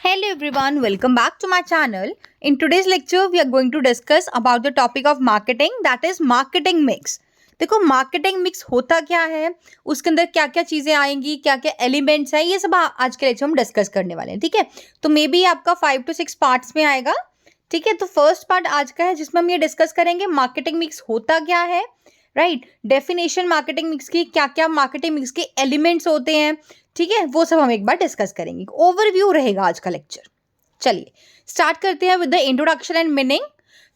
Hello everyone, welcome back to my channel. In today's lecture, we are going to discuss about the topic of marketing, that is marketing mix. देखो marketing mix होता क्या है, उसके अंदर क्या क्या चीज़ें आएंगी, क्या क्या एलिमेंट्स हैं, ये सब आज के लेक्चर हम डिस्कस करने वाले हैं. ठीक है, तो मे बी आपका 5 to 6 पार्ट्स में आएगा. ठीक है, तो फर्स्ट पार्ट आज का है जिसमें हम ये डिस्कस करेंगे मार्केटिंग मिक्स होता क्या है, राइट. डेफिनेशन मार्केटिंग मिक्स की, क्या क्या मार्केटिंग मिक्स के एलिमेंट्स होते हैं, ठीक है, वो सब हम एक बार डिस्कस करेंगे. ओवरव्यू रहेगा आज का लेक्चर. चलिए स्टार्ट करते हैं with the introduction and meaning.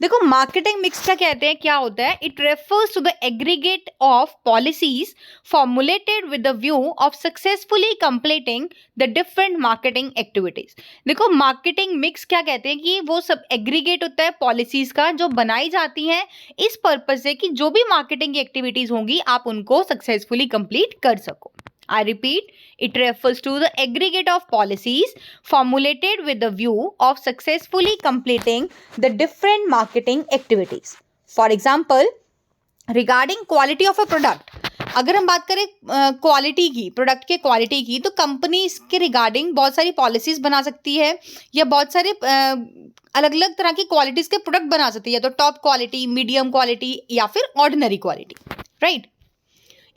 देखो मार्केटिंग मिक्स क्या कहते हैं, क्या होता है. It refers to the aggregate of policies formulated with the view of successfully completing the different marketing activities. देखो मार्केटिंग मिक्स क्या कहते हैं कि वो सब एग्रीगेट होता है पॉलिसीज का जो बनाई जाती हैं इस पर्पज से कि जो भी मार्केटिंग की एक्टिविटीज होंगी आप उनको सक्सेसफुली कंप्लीट कर सको. I repeat, it refers to the aggregate of policies formulated with the view of successfully completing the different marketing activities. For example, regarding quality of a product, अगर हम बात करें क्वालिटी की, प्रोडक्ट के quality की, तो कंपनी इसके regarding बहुत सारी पॉलिसीज बना सकती है या बहुत सारे अलग अलग तरह की क्वालिटीज के प्रोडक्ट बना सकती है. तो टॉप क्वालिटी, मीडियम क्वालिटी या फिर ऑर्डिनरी क्वालिटी, राइट.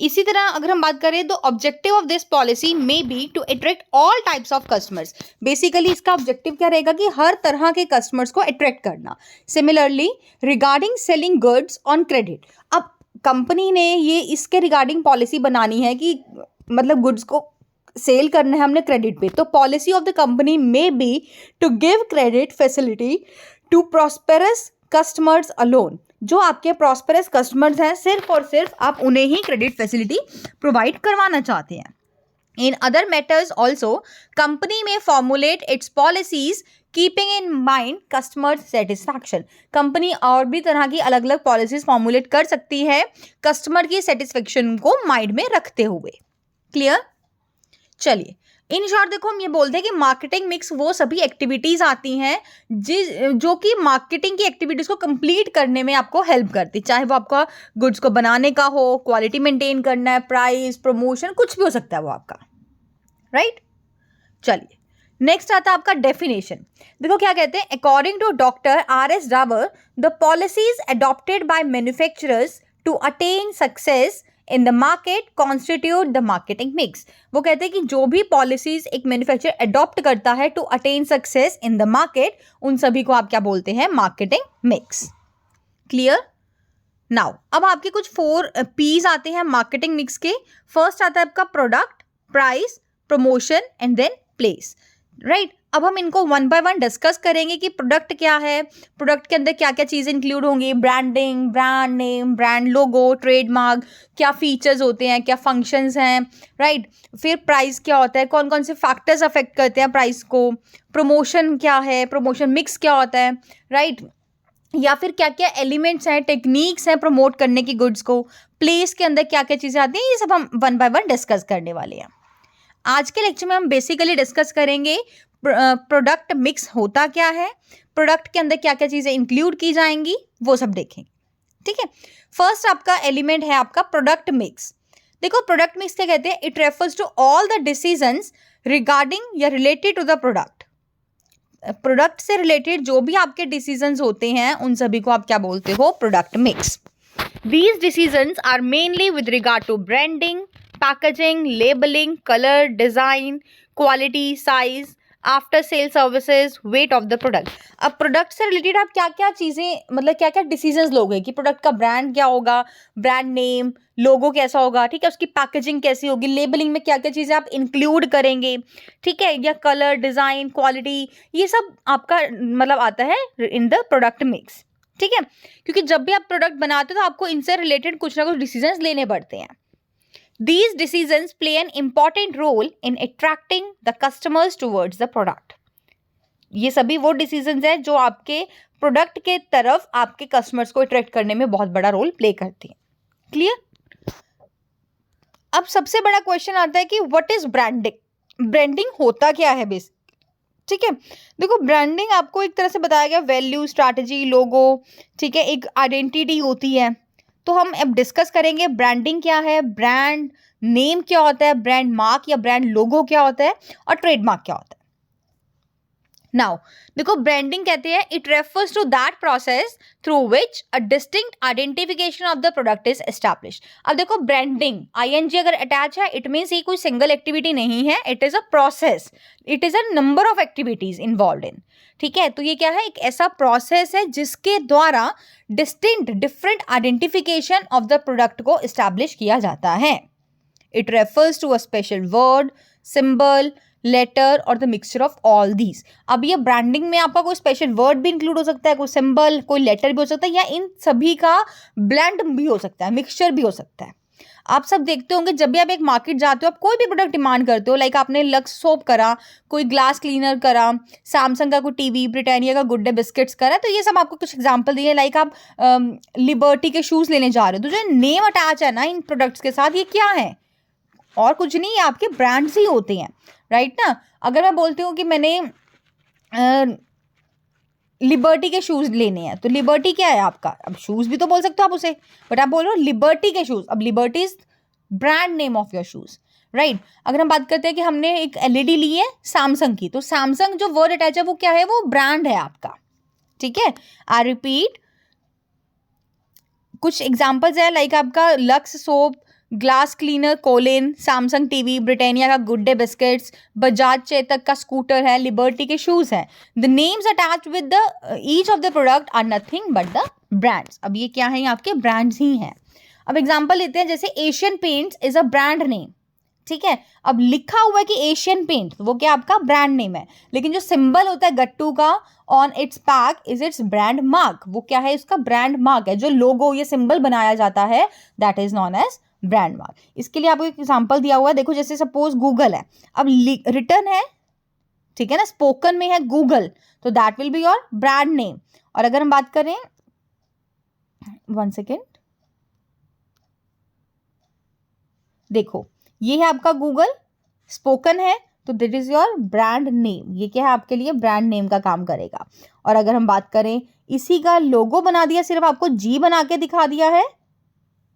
इसी तरह अगर हम बात करें तो objective of this policy may be to attract all types of customers. Basically इसका ऑब्जेक्टिव क्या रहेगा कि हर तरह के कस्टमर्स को अट्रैक्ट करना. Similarly regarding selling goods on credit, अब कंपनी ने ये इसके रिगार्डिंग पॉलिसी बनानी है कि मतलब गुड्स को सेल करना है हमने क्रेडिट पे. तो policy of the company may be to give credit facility to prosperous customers alone. जो आपके प्रॉस्पेरस कस्टमर्स हैं सिर्फ और सिर्फ आप उन्हें ही क्रेडिट फैसिलिटी प्रोवाइड करवाना चाहते हैं. In other matters also company में formulate its policies keeping in mind customer satisfaction. Company और भी तरह की अलग अलग पॉलिसीज फॉर्मुलेट कर सकती है कस्टमर की सेटिस्फेक्शन को माइंड में रखते हुए. क्लियर. चलिए इन शॉर्ट देखो हम ये बोलते हैं कि मार्केटिंग मिक्स वो सभी एक्टिविटीज़ आती हैं जो कि मार्केटिंग की एक्टिविटीज़ को कंप्लीट करने में आपको हेल्प करती. चाहे वो आपका गुड्स को बनाने का हो, क्वालिटी मेंटेन करना है, प्राइस, प्रमोशन, कुछ भी हो सकता है वो आपका, राइट. चलिए नेक्स्ट आता है आपका डेफिनेशन. देखो क्या कहते हैं. According to doctor R.S. रावर the policies adopted by manufacturers to attain success in the market constitute the marketing mix. वो कहते हैं कि जो भी पॉलिसीज एक मैन्युफैक्चरर अडॉप्ट करता है to attain success in the market, उन सभी को आप क्या बोलते हैं, मार्केटिंग मिक्स. क्लियर. नाउ अब आपके कुछ 4 P's आते हैं मार्केटिंग मिक्स के. फर्स्ट आता है आपका product, price, promotion and then place, right. अब हम इनको वन बाय वन डिस्कस करेंगे कि प्रोडक्ट क्या है, प्रोडक्ट के अंदर क्या क्या चीज़ें इंक्लूड होंगी. Branding, brand name, brand logo, trademark, क्या फीचर्स होते हैं, क्या फंक्शंस हैं, राइट. फिर प्राइस क्या होता है, कौन कौन से फैक्टर्स अफेक्ट करते हैं प्राइस को. प्रमोशन क्या है, प्रमोशन मिक्स क्या होता है, राइट. या फिर क्या क्या एलिमेंट्स हैं, टेक्निक्स हैं प्रमोट करने की गुड्स को. प्लेस के अंदर क्या क्या चीज़ें आती हैं, ये सब हम वन बाय वन डिस्कस करने वाले हैं. आज के लेक्चर में हम बेसिकली डिस्कस करेंगे प्रोडक्ट मिक्स होता क्या है, प्रोडक्ट के अंदर क्या क्या चीज़ें इंक्लूड की जाएंगी, वो सब देखेंगे. ठीक है. फर्स्ट आपका एलिमेंट है आपका प्रोडक्ट मिक्स. देखो प्रोडक्ट मिक्स क्या कहते हैं. It refers to all the decisions regarding या related to the product. Product से रिलेटेड जो भी आपके डिसीजंस होते हैं उन सभी को आप क्या बोलते हो, product mix. These decisions are mainly with regard to branding, packaging, labeling, color, design, quality, size, after sale services, weight of the product. अब प्रोडक्ट से रिलेटेड आप क्या क्या चीज़ें मतलब क्या क्या डिसीजंस लोगे कि प्रोडक्ट का ब्रांड क्या होगा, ब्रांड नेम, लोगो कैसा होगा, ठीक है, उसकी पैकेजिंग कैसी होगी, लेबलिंग में क्या क्या चीज़ें आप इंक्लूड करेंगे, ठीक है, या कलर, डिज़ाइन, क्वालिटी, ये सब आपका मतलब आता है इन द प्रोडक्ट मिक्स. ठीक है, क्योंकि जब भी आप प्रोडक्ट बनाते हो तो आपको इनसे रिलेटेड कुछ ना कुछ डिसीजंस लेने पड़ते हैं. These decisions play an important role in attracting the customers towards the product. ये सभी वो डिसीजंस हैं जो आपके प्रोडक्ट के तरफ आपके कस्टमर्स को अट्रैक्ट करने में बहुत बड़ा रोल प्ले करती हैं. क्लियर. अब सबसे बड़ा क्वेश्चन आता है कि व्हाट इज ब्रांडिंग. ब्रांडिंग होता क्या है बेसिक. ठीक है, देखो ब्रांडिंग आपको एक तरह से बताया गया वैल्यू, स्ट्रैटेजी, लोगो, ठीक है, एक आइडेंटिटी होती है. तो हम अब डिस्कस करेंगे ब्रांडिंग क्या है, ब्रांड नेम क्या होता है, ब्रांड मार्क या ब्रांड लोगो क्या होता है और ट्रेडमार्क क्या होता है. नाउ देखो ब्रांडिंग कहते हैं it refers to that process through which a distinct identification of the product is establish. अब देखो ब्रांडिंग आईएनजी अगर अटैच है इट मीन्स ये कोई सिंगल एक्टिविटी नहीं है, it is a process, it is a number of activities involve in. ठीक है, तो ये क्या है, एक ऐसा प्रोसेस है जिसके द्वारा distinct different identification of the product को एस्टैब्लिश किया जाता है। It refers to a special word, symbol, letter और the mixture of all these. अब ये ब्रांडिंग में आपका कोई स्पेशल वर्ड भी इंक्लूड हो सकता है, कोई सिंबल, कोई लेटर भी हो सकता है, या इन सभी का ब्लेंड भी हो सकता है, मिक्सचर भी हो सकता है। आप सब देखते होंगे जब भी आप एक मार्केट जाते हो, आप कोई भी प्रोडक्ट डिमांड करते हो, लाइक आपने लक्स सोप करा, कोई ग्लास क्लीनर करा, सैमसंग का कोई टीवी, ब्रिटानिया का गुड डे बिस्किट्स करा, तो ये सब आपको कुछ एग्जांपल दिए। लाइक आप लिबर्टी के शूज़ लेने जा रहे हो, तो जो नेम अटैच है ना इन प्रोडक्ट्स के साथ, ये क्या है और कुछ नहीं, ये आपके ब्रांड्स ही होते हैं, राइट ना। अगर मैं बोलती हूँ कि मैंने लिबर्टी के शूज़ लेने हैं, तो लिबर्टी क्या है आपका, अब शूज़ भी तो बोल सकते हो आप उसे, बट आप बोल रहे हो लिबर्टी के शूज़, अब liberty is brand name of your shoes, right. अगर हम बात करते हैं कि हमने एक एलईडी ली है सैमसंग की, तो सैमसंग जो वर्ड अटैच है वो क्या है, वो ब्रांड है आपका। ठीक है, आई रिपीट, कुछ एग्जाम्पल्स है लाइक आपका Lux soap, glass cleaner, Colin, Samsung TV, Britannia का Good Day biscuits, Bajaj Chetak का स्कूटर है, लिबर्टी के शूज हैं। The names attach with the each of the product are nothing but the brands. अब ये क्या है, आपके ब्रांड्स ही हैं। अब एग्जांपल लेते हैं, जैसे Asian paints is a brand name. ठीक है, अब लिखा हुआ है कि एशियन पेंट, वो क्या आपका ब्रांड नेम है, लेकिन जो सिंबल होता है गट्टू का on it's pack is it's brand mark, वो क्या है, इसका ब्रांड मार्क है। जो लोगो, ये सिंबल बनाया जाता है, that is known as brand mark. इसके लिए आपको एक एग्जांपल दिया हुआ है, देखो जैसे सपोज गूगल है, अब रिटर्न है, ठीक है ना, स्पोकन में है गूगल, तो that will be your brand name. और अगर हम बात करें, वन सेकेंड, देखो ये है आपका गूगल, स्पोकन है, तो that is your brand name, ये क्या है आपके लिए ब्रांड नेम का काम करेगा। और अगर हम बात करें, इसी का लोगो बना दिया, सिर्फ आपको जी बना के दिखा दिया है,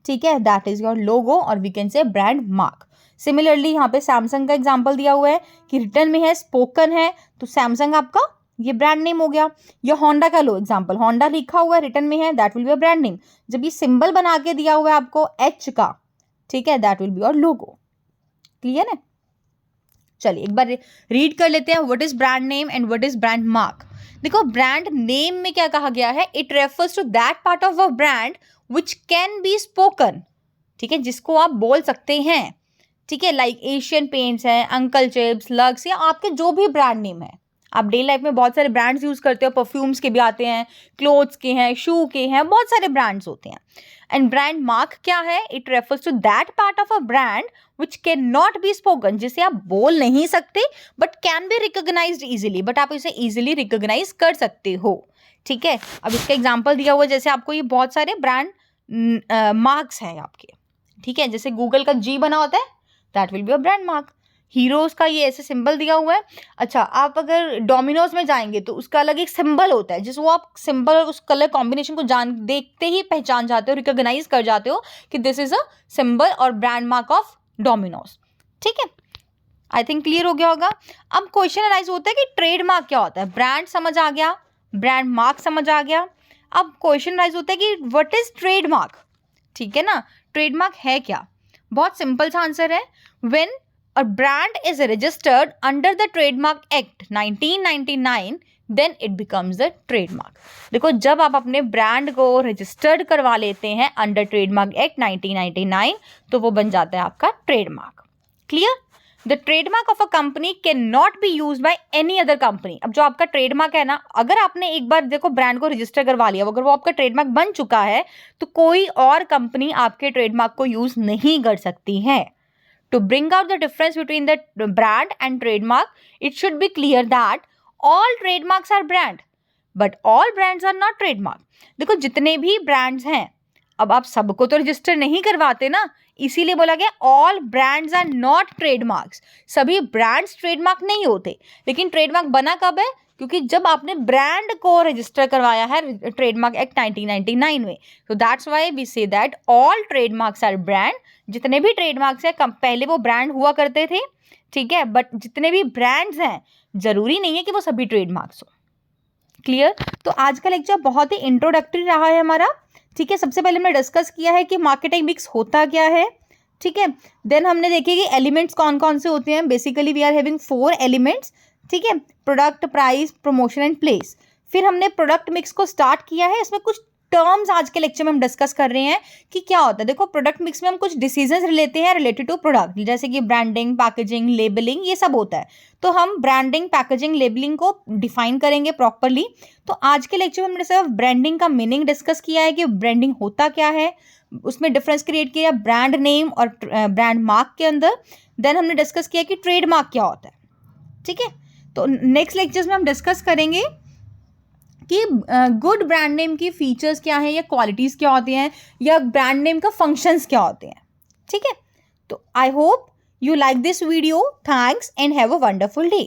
ठीक है, दैट इज योर लोगो, और we can say brand mark. Similarly यहाँ पे सैमसंग का एग्जांपल दिया हुआ है कि रिटर्न में है, स्पोकन है, तो सैमसंग आपका ये ब्रांड नेम हो गया। या होंडा का लो एग्जांपल, होंडा लिखा हुआ है, रिटर्न में है, that will be a brand name. जब ये सिंबल बना के दिया हुआ है आपको एच का, ठीक है, that will be your logo. Clear है, चलिए एक बार रीड कर लेते हैं, what is brand name and what is brand mark. देखो ब्रांड नेम में क्या कहा गया है, it refers to that part of a brand which can be spoken, ठीक है, जिसको आप बोल सकते हैं, ठीक है, लाइक एशियन पेंट्स है, अंकल चिप्स, लक्स, या आपके जो भी ब्रांड नेम है। आप डेली लाइफ में बहुत सारे ब्रांड्स यूज करते हो, परफ्यूम्स के भी आते हैं, क्लोथ्स के हैं, शू के हैं, बहुत सारे ब्रांड्स होते हैं। एंड ब्रांड मार्क क्या है, it refers to that part of a brand which can not be spoken, जिसे आप बोल नहीं सकते but can be recognised easily, but आप इसे इजीली रिकॉग्नाइज कर सकते हो। ठीक है, अब इसका एग्जांपल दिया हुआ है, जैसे आपको ये बहुत सारे ब्रांड मार्क्स हैं आपके, ठीक है, जैसे गूगल का जी बना होता है, that will be a brand mark. Heroes का ये ऐसे सिंबल दिया हुआ है। अच्छा, आप अगर डोमिनोज में जाएंगे तो उसका अलग एक सिंबल होता है, जिसको आप सिंबल और उस कलर कॉम्बिनेशन को देखते ही पहचान जाते हो, रिकॉग्नाइज कर जाते हो कि दिस इज अ सिंबल और ब्रांड मार्क ऑफ डोमिनोज। ठीक है, आई थिंक क्लियर हो गया होगा। अब क्वेश्चन अराइज होता है कि ट्रेडमार्क क्या होता है। ब्रांड समझ आ गया, ब्रांड मार्क समझ आ गया, अब क्वेश्चन अराइज होता है कि व्हाट इज ट्रेडमार्क। ठीक है ना, ट्रेडमार्क है क्या। बहुत सिंपल सा आंसर है, when a brand is registered under the Trademark Act 1999 then it becomes the trademark। देखो जब आप अपने ब्रांड को रजिस्टर्ड करवा लेते हैं अंडर ट्रेडमार्क एक्ट 1999 तो वो बन जाता है आपका trademark. Clear, the trademark of a company can not B use by any other company. अब जो आपका ट्रेडमार्क है ना, अगर आपने एक बार देखो ब्रांड को रजिस्टर करवा लिया, अगर वो आपका ट्रेडमार्क बन चुका है तो कोई और कंपनी आपके ट्रेडमार्क को यूज नहीं कर सकती है। To bring out the difference between the brand and trademark, it should be clear that all trademarks are brand, but all brands are not trademark। देखो जितने भी brands हैं, अब आप सबको तो रजिस्टर नहीं करवाते ना, इसीलिए बोला गया all brands are not trademarks। सभी brands ट्रेडमार्क नहीं होते, लेकिन ट्रेडमार्क बना कब है, क्योंकि जब आपने ब्रांड को रजिस्टर करवाया है ट्रेडमार्क एक्ट 1999 में। तो that's why we say that all trademarks are brand. जितने भी ट्रेडमार्क्स हैं पहले वो ब्रांड हुआ करते थे, ठीक है, बट जितने भी ब्रांड्स हैं जरूरी नहीं है कि वो सभी ट्रेडमार्क्स हो। क्लियर? तो आज का लेक्चर बहुत ही इंट्रोडक्टरी रहा है हमारा। ठीक है, सबसे पहले हमने डिस्कस किया है कि मार्केटिंग मिक्स होता क्या है। ठीक है, देन हमने देखे कि एलिमेंट्स कौन कौन से होते हैं। Basically we are having 4 elements. ठीक है, product, price, promotion and place. फिर हमने प्रोडक्ट मिक्स को स्टार्ट किया है। इसमें कुछ टर्म्स आज के लेक्चर में हम डिस्कस कर रहे हैं कि क्या होता है। देखो, प्रोडक्ट मिक्स में हम कुछ डिसीजंस लेते हैं रिलेटेड टू प्रोडक्ट, जैसे कि ब्रांडिंग, पैकेजिंग, लेबलिंग, ये सब होता है। तो हम ब्रांडिंग, पैकेजिंग, लेबलिंग को डिफाइन करेंगे प्रॉपरली। तो आज के लेक्चर में हमने सिर्फ ब्रांडिंग का मीनिंग डिस्कस किया है कि ब्रांडिंग होता क्या है, उसमें डिफरेंस क्रिएट किया ब्रांड नेम और ब्रांड मार्क के अंदर। देन हमने डिस्कस किया कि ट्रेडमार्क क्या होता है। ठीक है, तो नेक्स्ट लेक्चर्स में हम डिस्कस करेंगे कि गुड ब्रांड नेम की फीचर्स क्या हैं या क्वालिटीज़ क्या होती हैं या ब्रांड नेम का फंक्शंस क्या होते हैं। ठीक है, तो I hope you like this video. Thanks and have a wonderful day.